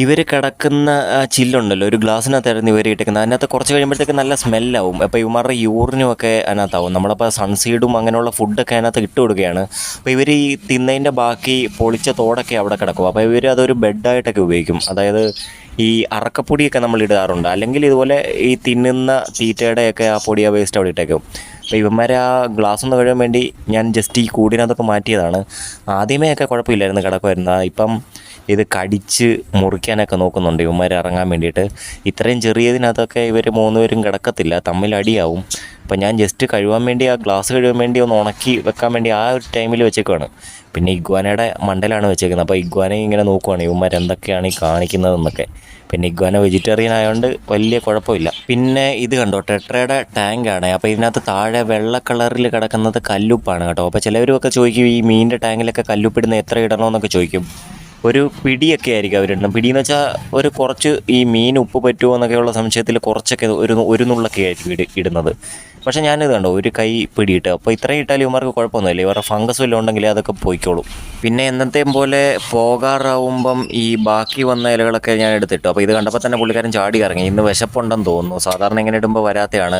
ഇവർ കിടക്കുന്ന ചില്ലുണ്ടല്ലോ, ഒരു ഗ്ലാസ്സിനകത്തായിരുന്നു ഇവർ ഇട്ടേക്കുന്നത്. അതിനകത്ത് കുറച്ച് കഴിയുമ്പോഴത്തേക്ക് നല്ല സ്മെല്ലാവും. അപ്പോൾ ഇവന്മാരുടെ യൂറിനും ഒക്കെ അതിനകത്താവും. നമ്മളപ്പോൾ സൺസീഡും അങ്ങനെയുള്ള ഫുഡൊക്കെ അതിനകത്ത് ഇട്ട് കൊടുക്കുകയാണ്. അപ്പോൾ ഇവർ ഈ തിന്നതിൻ്റെ ബാക്കി പൊളിച്ച തോടൊക്കെ അവിടെ കിടക്കും. അപ്പോൾ ഇവർ അതൊരു ബെഡായിട്ടൊക്കെ ഉപയോഗിക്കും. അതായത് ഈ അറക്കപ്പൊടിയൊക്കെ നമ്മൾ ഇടാറുണ്ട്, അല്ലെങ്കിൽ ഇതുപോലെ ഈ തിന്നുന്ന തീറ്റയുടെയൊക്കെ ആ പൊടിയ വേസ്റ്റ് അവിടെ ഇട്ടേക്കും. അപ്പോൾ ഇവന്മാരെ ആ ഗ്ലാസ് ഒന്ന് കഴുകാൻ വേണ്ടി ഞാൻ ജസ്റ്റ് ഈ കൂടിനകത്തൊക്കെ മാറ്റിയതാണ്. ആദ്യമേ ഒക്കെ കുഴപ്പമില്ലായിരുന്നു, കിടക്കുമായിരുന്നു. ഇപ്പം ഇത് കടിച്ച് മുറിക്കാനൊക്കെ നോക്കുന്നുണ്ട് ഇവന്മാർ ഇറങ്ങാൻ വേണ്ടിയിട്ട്. ഇത്രയും ചെറിയതിനകത്തൊക്കെ ഇവർ മൂന്നുപേരും കിടക്കത്തില്ല, തമ്മിൽ അടിയാവും. അപ്പം ഞാൻ ജസ്റ്റ് കഴുകാൻ വേണ്ടി, ആ ഗ്ലാസ് കഴുകാൻ വേണ്ടി ഒന്ന് ഉണക്കി വെക്കാൻ വേണ്ടി ആ ഒരു ടൈമിൽ വെച്ചേക്കുവാണ്. പിന്നെ ഇഗ്വാനയുടെ മണ്ടലാണ് വെച്ചേക്കുന്നത്. അപ്പോൾ ഇഗ്വാനയെ ഇങ്ങനെ നോക്കുവാണ് ഇവന്മാർ എന്തൊക്കെയാണ് ഈ കാണിക്കുന്നതെന്നൊക്കെ. പിന്നെ ഇഗ്വാന വെജിറ്റേറിയൻ ആയതുകൊണ്ട് വലിയ കുഴപ്പമില്ല. പിന്നെ ഇത് കണ്ടോ, ടെട്രയുടെ ടാങ്കാണ്. അപ്പോൾ ഇതിനകത്ത് താഴെ വെള്ള കളറിൽ കിടക്കുന്നത് കല്ലുപ്പാണ് കേട്ടോ. അപ്പോൾ ചിലവരൊക്കെ ചോദിക്കും ഈ മീനിൻ്റെ ടാങ്കിലൊക്കെ കല്ലുപ്പിടുന്ന എത്ര ഇടണമെന്നൊക്കെ ചോദിക്കും. ഒരു പിടിയൊക്കെ ആയിരിക്കും അവരിടണം. പിടിയെന്ന് വെച്ചാൽ ഒരു കുറച്ച് ഈ മീൻ ഉപ്പ് പറ്റുമോ എന്നൊക്കെയുള്ള സംശയത്തിൽ കുറച്ചൊക്കെ ഒരു നുള്ളൊക്കെ ആയിരിക്കും ഇടുന്നത്. പക്ഷേ ഞാനിത് കണ്ടോ, ഒരു കൈ പിടിയിട്ട്. അപ്പോൾ ഇത്രയും ഇട്ടാലും ഇവന്മാർക്ക് കുഴപ്പമൊന്നുമില്ല. ഇവരുടെ ഫംഗസ് വല്ലതും ഉണ്ടെങ്കിൽ അതൊക്കെ പോയിക്കോളും. പിന്നെ എന്നത്തെയും പോലെ പോകാറാവുമ്പം ഈ ബാക്കി വന്ന ഇലകളൊക്കെ ഞാൻ എടുത്തിട്ടു. അപ്പോൾ ഇത് കണ്ടപ്പോൾ തന്നെ പുള്ളിക്കാരൻ ചാടി ഇറങ്ങി. ഇന്ന് വിശപ്പുണ്ടെന്ന് തോന്നുന്നു. സാധാരണ ഇങ്ങനെ ഇടുമ്പോൾ വരാത്തതാണ്.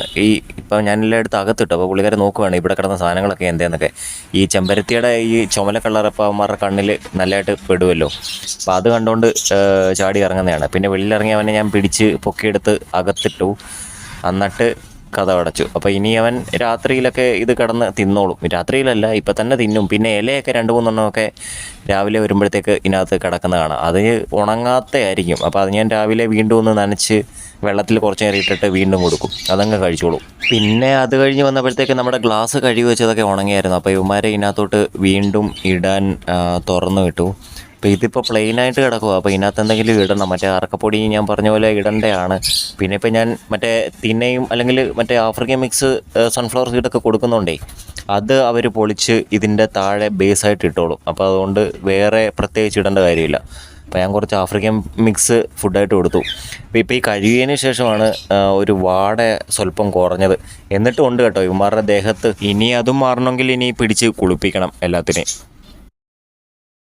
ഇപ്പം ഞാനെല്ലാം എടുത്ത് അകത്തിട്ടു. അപ്പോൾ പുള്ളിക്കാരൻ നോക്കുവാണ് ഇവിടെ കിടന്ന സാധനങ്ങളൊക്കെ എന്തേന്നൊക്കെ. ഈ ചെമ്പരത്തിയുടെ ഈ ചുമല കളറപ്പോൾ അവന്മാരുടെ കണ്ണിൽ നല്ലതായിട്ട് പെടുമല്ലോ. അപ്പോൾ അത് കണ്ടുകൊണ്ട് ചാടി ഇറങ്ങുന്നതാണ്. പിന്നെ വെളിയിലിറങ്ങി അവനെ ഞാൻ പിടിച്ച് പൊക്കിയെടുത്ത് അകത്തിട്ടു. എന്നിട്ട് കഥ അടച്ചു. അപ്പോൾ ഇനി അവൻ രാത്രിയിലൊക്കെ ഇത് കിടന്ന് തിന്നോളും. രാത്രിയിലല്ല, ഇപ്പം തന്നെ തിന്നും. പിന്നെ ഇലയൊക്കെ 2-3 രാവിലെ വരുമ്പോഴത്തേക്ക് ഇതിനകത്ത് കിടക്കുന്ന കാണാം. അത് ഉണങ്ങാത്തയായിരിക്കും. അപ്പോൾ അത് ഞാൻ രാവിലെ വീണ്ടും ഒന്ന് നനച്ച് വെള്ളത്തിൽ കുറച്ച് നേരം ഇട്ടിട്ട് വീണ്ടും കൊടുക്കും. അതങ്ങ് കഴിച്ചോളും. പിന്നെ അത് കഴിഞ്ഞ് വന്നപ്പോഴത്തേക്ക് നമ്മുടെ ഗ്ലാസ് കഴുകി വെച്ചതൊക്കെ ഉണങ്ങിയായിരുന്നു. അപ്പോൾ ഇവന്മാരെ ഇതിനകത്തോട്ട് വീണ്ടും ഇടാൻ തുറന്നു വിട്ടു. അപ്പോൾ ഇതിപ്പോൾ പ്ലെയിനായിട്ട് കിടക്കുക. അപ്പോൾ ഇതിനകത്ത് എന്തെങ്കിലും ഇടണം. മറ്റേ അറക്കപ്പൊടി ഞാൻ പറഞ്ഞ പോലെ ഇടേണ്ടതാണ്. പിന്നെ ഇപ്പോൾ ഞാൻ മറ്റേ തിന്നയും അല്ലെങ്കിൽ മറ്റേ ആഫ്രിക്കൻ മിക്സ് സൺഫ്ലവർ സീഡൊക്കെ കൊടുക്കുന്നുണ്ടേ, അത് അവർ പൊളിച്ച് ഇതിൻ്റെ താഴെ ബേസായിട്ട് ഇട്ടോളും. അപ്പോൾ അതുകൊണ്ട് വേറെ പ്രത്യേകിച്ച് ഇടേണ്ട കാര്യമില്ല. അപ്പോൾ ഞാൻ കുറച്ച് ആഫ്രിക്കൻ മിക്സ് ഫുഡായിട്ട് കൊടുത്തു. അപ്പോൾ ഈ കഴുകിയതിന് ശേഷമാണ് ഒരു വാട സ്വല്പം കുറഞ്ഞത്. എന്നിട്ടും ഉണ്ട് കേട്ടോ ഇവന്മാരുടെ ദേഹത്ത്. ഇനി അതും മാറണമെങ്കിൽ ഇനി പിടിച്ച് കുളിപ്പിക്കണം എല്ലാത്തിനെയും.